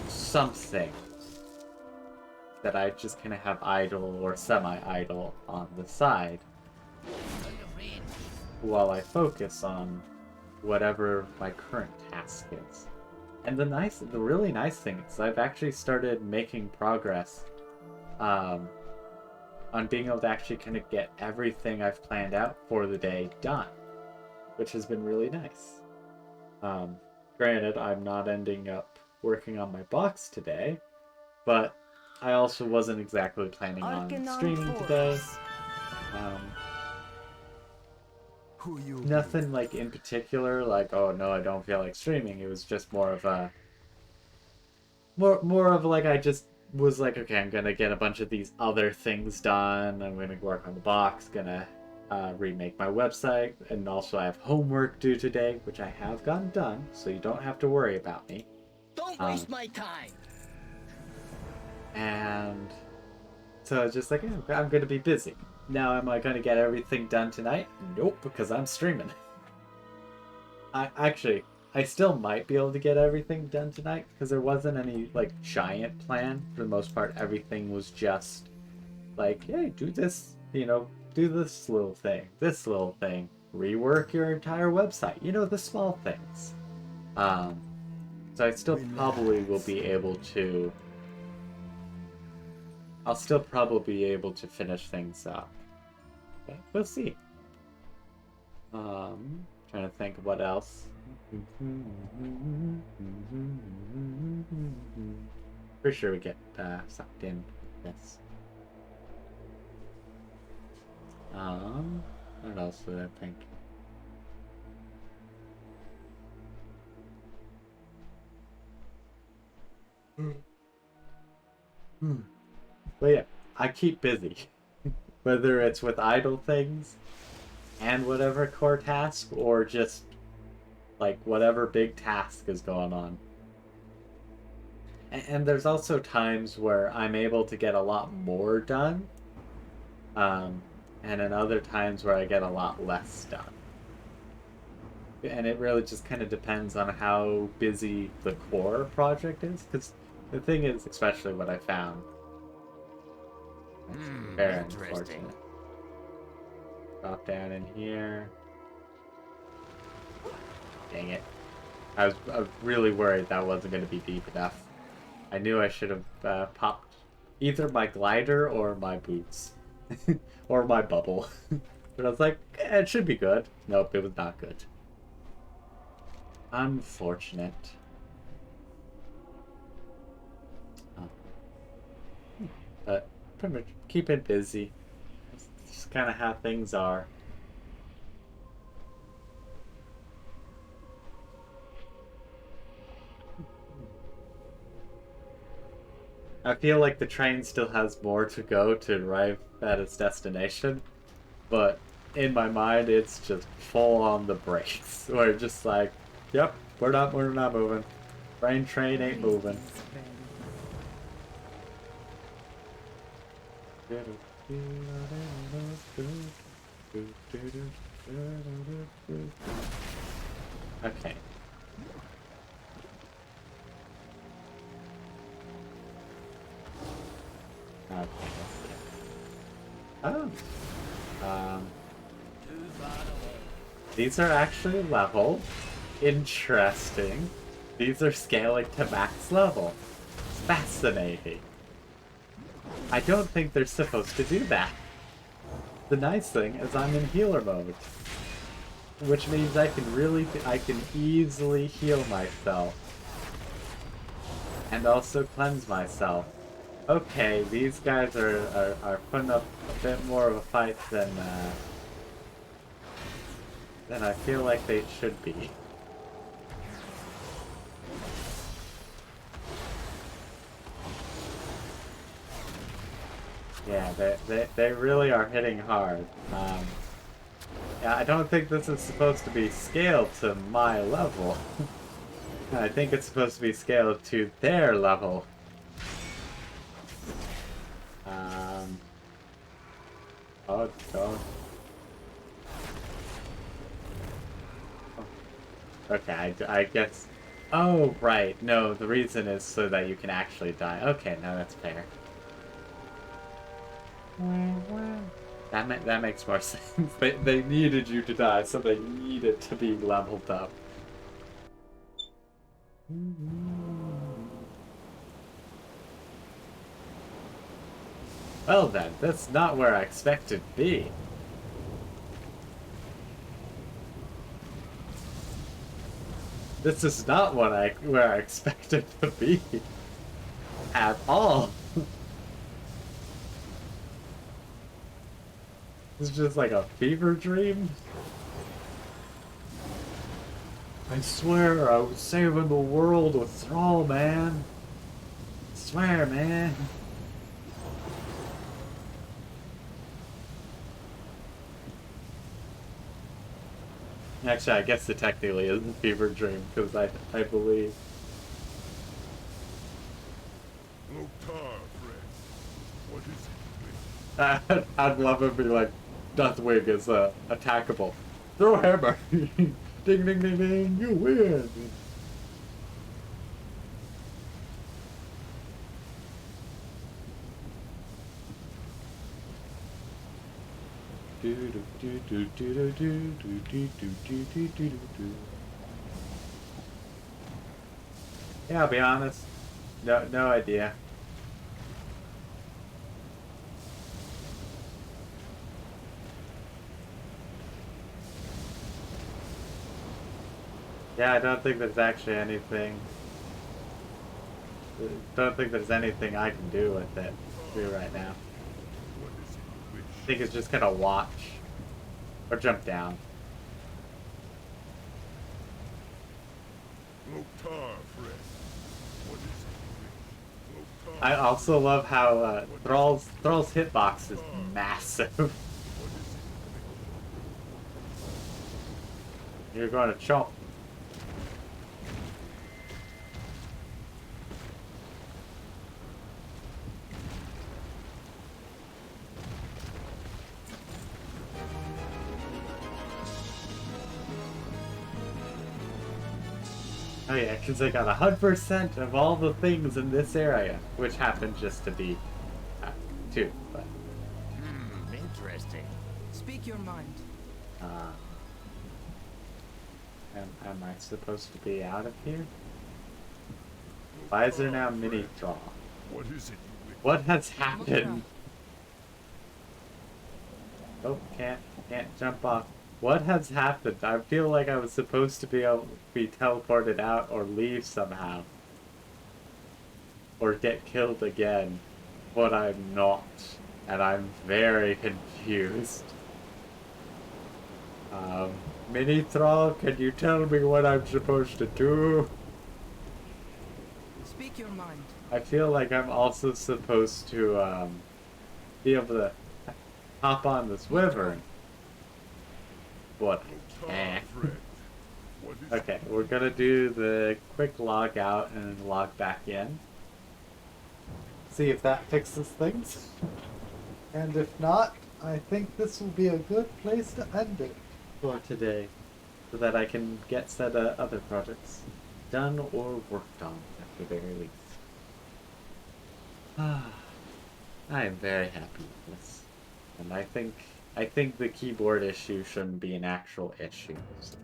something that I just kind of have idle or semi-idle on the side while I focus on whatever my current task is. And the really nice thing is I've actually started making progress on being able to actually kind of get everything I've planned out for the day done, which has been really nice. Granted, I'm not ending up working on my box today, but I also wasn't exactly planning on streaming today. Nothing like in particular, like, oh no, I don't feel like streaming. It was just more of like I just was like, okay, I'm gonna get a bunch of these other things done. I'm gonna work on the box, gonna remake my website, and also I have homework due today, which I have gotten done, so you don't have to worry about me. Don't waste my time. And so I was just like, I'm gonna be busy. Now, am I gonna get everything done tonight? Nope, because I'm streaming. I still might be able to get everything done tonight, because there wasn't any, like, giant plan. For the most part, everything was just, like, hey, do this, you know, do this little thing, rework your entire website, you know, the small things. So I still probably will be able to... I'll still probably be able to finish things up. Okay, we'll see. Trying to think of what else. Pretty sure we get sucked in with this. What else did I think? But yeah, I keep busy. Whether it's with idle things and whatever core task, or just like whatever big task is going on. And there's also times where I'm able to get a lot more done, and in other times where I get a lot less done. And it really just kind of depends on how busy the core project is, because the thing is, especially what I found, Very Interesting. unfortunate. Drop down in here. Dang it. I was really worried that wasn't going to be deep enough. I knew I should have popped either my glider or my boots. Or my bubble. But I was like, it should be good. Nope, it was not good. Unfortunate. Oh. But pretty much keep it busy. That's just kind of how things are. I feel like the train still has more to go to arrive at its destination, but in my mind it's just full on the brakes. We're just like, yep, we're not moving. Train ain't moving. Okay. Okay. Oh. These are actually level. Interesting. These are scaling to max level. Fascinating. I don't think they're supposed to do that. The nice thing is I'm in healer mode. Which means I can easily heal myself. And also cleanse myself. Okay, these guys are putting up a bit more of a fight than I feel like they should be. Yeah, they really are hitting hard. Yeah, I don't think this is supposed to be scaled to my level. I think it's supposed to be scaled to their level. Oh, God. Okay, I guess... Oh, right. No, the reason is so that you can actually die. Okay, no, that's fair. That makes more sense. They needed you to die, so they needed to be leveled up. Well then, that's not where I expected to be. This is not where I expected to be. At all. It's just like a fever dream. I swear I was saving the world with Thrall, man. I swear, man. Actually, I guess it technically is a fever dream, because I believe. Loktar, friend. What is it? I'd love it to be like, Deathwing is attackable. Throw a hammer. Ding, ding, ding, ding, you win. Yeah, I'll be honest. No idea. Yeah, I don't think there's actually anything. Don't think there's anything I can do with it right now. I think it's just gonna watch or jump down. Loktar, friend. What is it? Loktar. I also love how Thrall's hitbox is massive. You're going to chomp. Oh yeah, because I got 100% of all the things in this area, which happened just to be too. But Interesting. Speak your mind. am I supposed to be out of here? Why is there now mini draw? What is it you wish? What has happened? Oh, can't jump off. What has happened? I feel like I was supposed to be able to be teleported out or leave somehow. Or get killed again. But I'm not. And I'm very confused. Mini Thrall, can you tell me what I'm supposed to do? Speak your mind. I feel like I'm also supposed to, be able to hop on this wyvern. But I can't. Friend, what is Okay, we're gonna do the quick log out and then log back in. See if that fixes things. And if not, I think this will be a good place to end it for today. So that I can get set other projects done or worked on at the very least. I am very happy with this. And I think the keyboard issue shouldn't be an actual issue. So.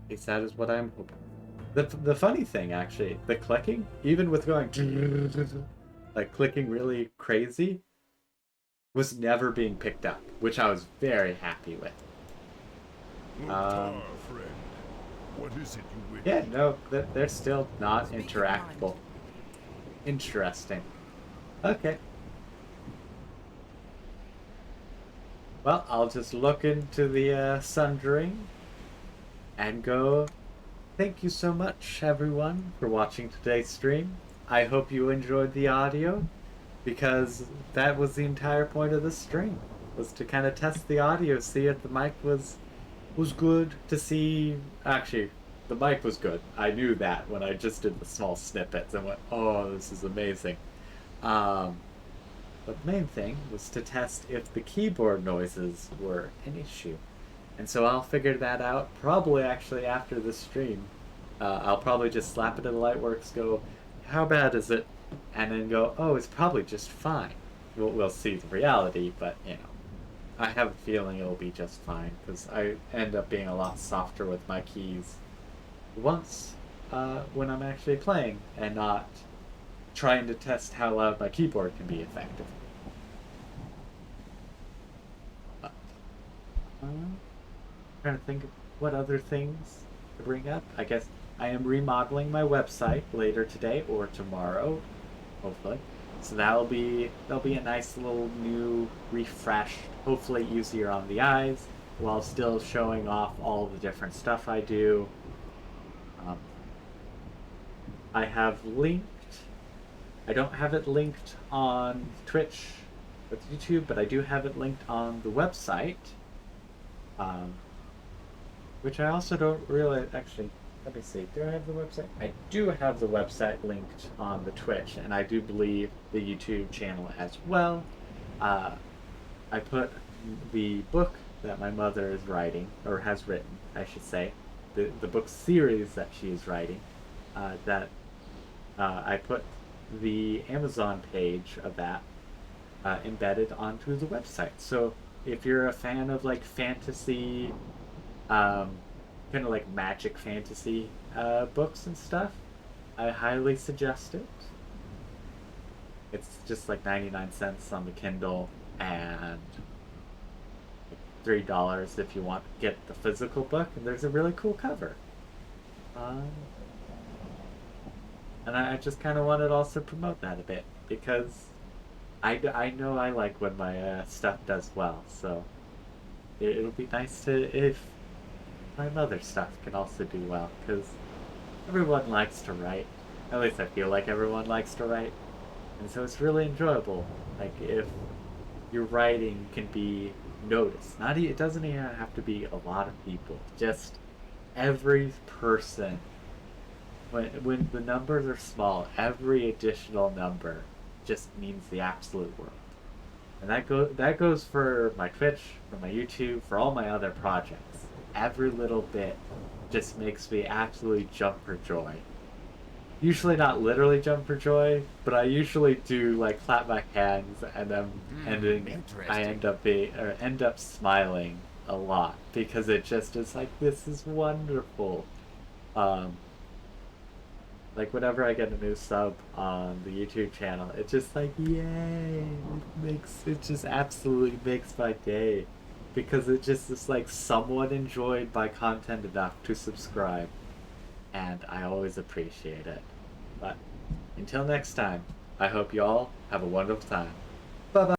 At least that is what I'm hoping. The funny thing, actually, the clicking, even with going like clicking really crazy, was never being picked up, which I was very happy with. Mukhtar, friend? What is it you wish? Yeah, no, they're still not interactable. Interesting. Okay. Well, I'll just look into the sundering and go. Thank you so much, everyone, for watching today's stream. I hope you enjoyed the audio, because that was the entire point of this stream, was to kind of test the audio, see if the mic was good, to see... Actually, the mic was good. I knew that when I just did the small snippets and went, oh, this is amazing. But the main thing was to test if the keyboard noises were an issue. And so I'll figure that out probably actually after this stream. I'll probably just slap it in Lightworks, go, how bad is it? And then go, oh, it's probably just fine. We'll see the reality, but, you know. I have a feeling it'll be just fine, because I end up being a lot softer with my keys once when I'm actually playing, and not trying to test how loud my keyboard can be effective. But, trying to think of what other things to bring up. I guess I am remodeling my website later today or tomorrow, hopefully. So that'll be a nice little new refresh, hopefully easier on the eyes, while still showing off all the different stuff I do. I have linked. I don't have it linked on Twitch or YouTube, but I do have it linked on the website. Which I also don't really actually. Let me see. Do I have the website? I do have the website linked on the Twitch, and I do believe the YouTube channel as well. I put the book that my mother is writing, or has written, I should say, the book series that she is writing. I put the Amazon page of that embedded onto the website. So if you're a fan of like fantasy, kind of like magic fantasy books and stuff, I highly suggest it. It's just like 99 cents on the Kindle and $3 if you want to get the physical book, and there's a really cool cover. And I just kind of wanted to also promote that a bit, because I know I like when my stuff does well, so it'll be nice to, if my mother's stuff can also do well, because everyone likes to write. At least I feel like everyone likes to write. And so it's really enjoyable. Like, if your writing can be noticed. It doesn't even have to be a lot of people. Just every person. When the numbers are small, every additional number just means the absolute world. And that goes for my Twitch, for my YouTube, for all my other projects. Every little bit just makes me absolutely jump for joy. usually not literally jump for joy, but I usually do like clap my hands and I end up smiling a lot because it just is like this is wonderful. Um, like whenever I get a new sub on the YouTube channel, it's just like yay! It just absolutely makes my day because it just is like someone enjoyed my content enough to subscribe, and I always appreciate it. But until next time, I hope you all have a wonderful time. Bye bye.